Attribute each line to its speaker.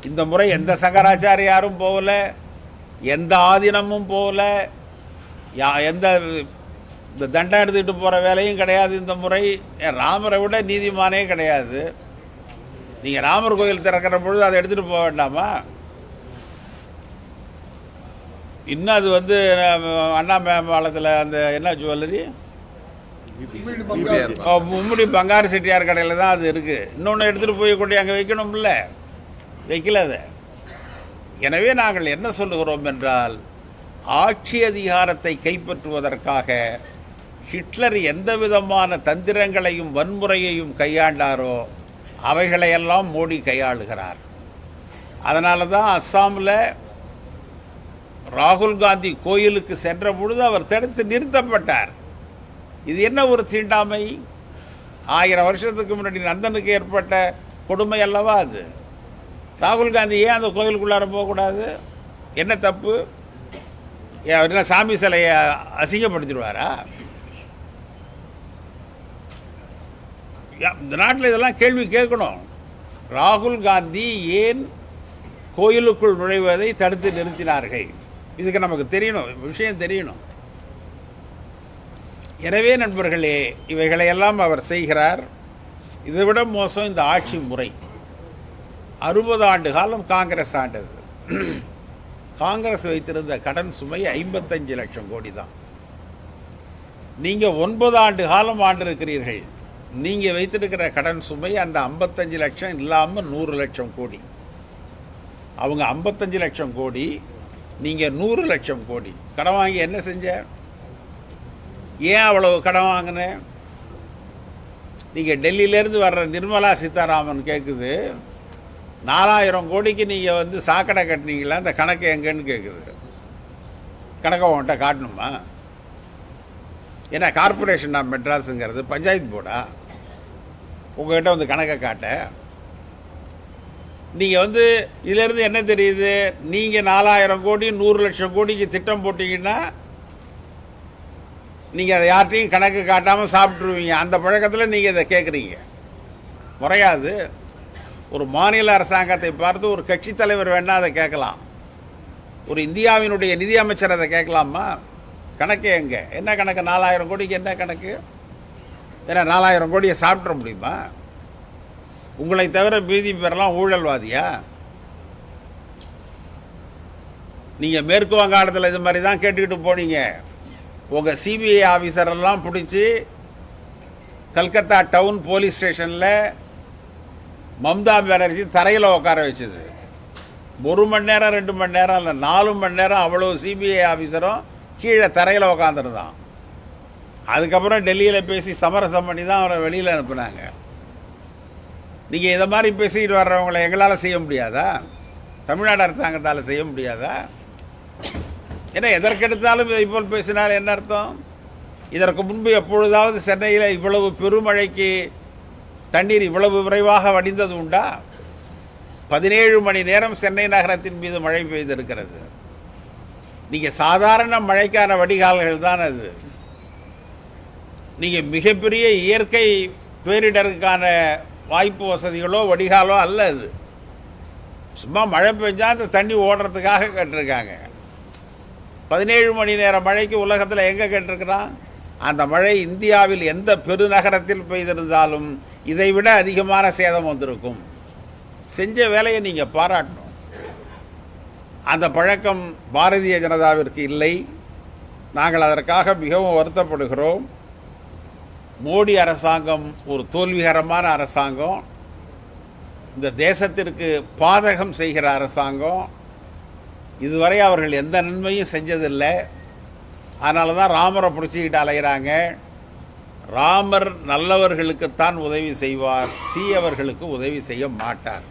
Speaker 1: இந்த முறை எந்த சங்கராச்சாரியாரும் போகல, எந்த ஆதீனமும் போகல, எந்த இந்த தண்டம் எடுத்துக்கிட்டு போகிற வேலையும் கிடையாது. இந்த முறை ராமரை விட நீதிமானே கிடையாது. நீங்கள் ராமர் கோயில் திறக்கிற பொழுது அதை எடுத்துகிட்டு போக வேண்டாமா? இன்னும் அது வந்து அண்ணா மேம்பாலத்தில் அந்த என்ன ஜுவல்லரி மும்முடி பங்காரு செட்டியார் கடையில் தான் அது இருக்குது. இன்னொன்று எடுத்துகிட்டு போய் கொண்டு அங்கே வைக்கணும்ல, வைக்கல அதை. எனவே நாங்கள் என்ன சொல்லுகிறோம் என்றால், ஆட்சி அதிகாரத்தை கைப்பற்றுவதற்காக ஹிட்லர் எந்த விதமான தந்திரங்களையும் வன்முறையையும் கையாண்டாரோ அவைகளையெல்லாம் மோடி கையாளுகிறார். அதனால தான் அஸ்ஸாமில் ராகுல் காந்தி கோயிலுக்கு சென்ற பொழுது அவர் தடுத்து நிறுத்தப்பட்டார். இது என்ன ஒரு தீண்டாமை? 1000 வருஷத்துக்கு முன்னாடி நந்தனுக்கு ஏற்பட்ட கொடுமை அல்லவா அது? ராகுல் காந்தி ஏன் அந்த கோயிலுக்குள்ளார போகக்கூடாது? என்ன தப்பு? என்ன சாமி சிலையை அசிங்கப்படுத்திடுவாரா? இந்த நாட்டில் இதெல்லாம் கேள்வி கேட்கணும். ராகுல் காந்தி ஏன் கோயிலுக்குள் நுழைவதை தடுத்து நிறுத்தினார்கள்? இதுக்கு நமக்கு தெரியணும், விஷயம் தெரியணும். எனவே நண்பர்களே, இவைகளையெல்லாம் அவர் செய்கிறார். இதைவிட மோசம் இந்த ஆட்சி முறை. 60 ஆண்டு காலம் காங்கிரஸ் ஆண்டது. காங்கிரஸ் வைத்திருந்த கடன் சுமை 55 லட்சம் கோடி தான். நீங்கள் 9 ஆண்டு காலம் ஆண்டிருக்கிறீர்கள். நீங்கள் வைத்திருக்கிற கடன் சுமை அந்த 55 லட்சம் இல்லாமல் 100 லட்சம் கோடி. அவங்க 55 லட்சம் கோடி, நீங்கள் 100 லட்சம் கோடி கடன் வாங்கி என்ன செஞ்ச? ஏன் அவ்வளவு கடன் வாங்கின? நீங்கள் டெல்லியிலேருந்து வர்ற நிர்மலா சீதாராமன் கேட்குது, 4000 கோடிக்கு நீங்கள் வந்து சாக்கடை கட்டினீங்களா, அந்த கணக்கு எங்கன்னு கேட்குது. கணக்கை உன்கிட்ட காட்டணுமா? ஏன்னா கார்பரேஷன் ஆஃப் மெட்ராஸுங்கிறது பஞ்சாயத்து போர்டா? உங்கள்கிட்ட வந்து கணக்கை காட்ட நீங்கள் வந்து இதிலேருந்து என்ன தெரியுது? நீங்கள் 4000 கோடி 100 லட்சம் கோடிக்கு திட்டம் போட்டிங்கன்னா நீங்கள் அதை யார்ட்டையும் கணக்கு காட்டாமல் சாப்பிட்ருவீங்க. அந்த பழக்கத்தில் நீங்கள் இதை கேட்குறீங்க. முறையாது. ஒரு மாநில அரசாங்கத்தை பார்த்து ஒரு கட்சி தலைவர் வேணால் அதை கேட்கலாம். ஒரு இந்தியாவினுடைய நிதியமைச்சர் அதை கேட்கலாமா? கணக்கு எங்கே? என்ன கணக்கு? 4000 கோடிக்கு என்ன கணக்கு? ஏன்னா 4000 கோடியை சாப்பிட்ற முடியுமா? உங்களை தவிர மீதி பேரெல்லாம் ஊழல்வாதியா? நீங்கள் மேற்கு வங்காளத்தில் இது மாதிரி தான் கேட்டுக்கிட்டு போனீங்க. உங்கள் சிபிஐ ஆஃபீஸரெல்லாம் பிடிச்சி கல்கத்தா டவுன் போலீஸ் ஸ்டேஷனில் மம்தா பானர்ஜி தரையில் உட்கார வச்சுது. 1 மணி நேரம் 2 மணி நேரம் இல்லை, 4 மணி நேரம் அவ்வளோ சிபிஐ ஆஃபீஸரும் கீழே தரையில் உட்காந்துருந்தான். அதுக்கப்புறம் டெல்லியில் பேசி சமரசம் பண்ணி தான் அவரை வெளியில் அனுப்புனாங்க. நீங்கள் இதை மாதிரி பேசிக்கிட்டு வர்றவங்களை எங்களால் செய்ய முடியாதா? தமிழ்நாடு அரசாங்கத்தால் செய்ய முடியாதா? ஏன்னா எதற்கெடுத்தாலும் இதை போல் பேசினால் என்ன அர்த்தம்? இதற்கு முன்பு எப்பொழுதாவது சென்னையில் இவ்வளவு பெருமழைக்கு தண்ணீர் இவ்வளவு விரைவாக வடிந்தது உண்டா? 17 மணி நேரம் சென்னை நகரத்தின் மீது மழை பெய்திருக்கிறது. நீங்கள் சாதாரண மழைக்கான வடிகால்கள் தான் அது. நீங்கள் மிகப்பெரிய இயற்கை பேரிடருக்கான வாய்ப்பு வசதிகளோ வடிகாலோ அல்ல அது. சும்மா மழை பெஞ்சால் அந்த தண்ணி ஓடுறதுக்காக கேட்டிருக்காங்க. 17 மணி நேரம் மழைக்கு உலகத்தில் எங்கே கேட்டிருக்கிறான்? அந்த மழை இந்தியாவில் எந்த பெருநகரத்தில் பெய்திருந்தாலும் இதைவிட அதிகமான சேதம் வந்திருக்கும். செஞ்ச வேலையை நீங்கள் பாராட்டணும். அந்த பழக்கம் பாரதிய ஜனதாவிற்கு இல்லை. நாங்கள் அதற்காக மிகவும் வருத்தப்படுகிறோம். மோடி அரசாங்கம் ஒரு தோல்விகரமான அரசாங்கம். இந்த தேசத்திற்கு பாதகம் செய்கிற அரசாங்கம். இதுவரை அவர்கள் எந்த நன்மையும் செஞ்சதில்லை. அதனால தான் ராமரை பிடிச்சிக்கிட்டு அலைகிறாங்க. ராமர் நல்லவர்களுக்குத்தான் உதவி செய்வார், தீயவர்களுக்கு உதவி செய்ய மாட்டார்.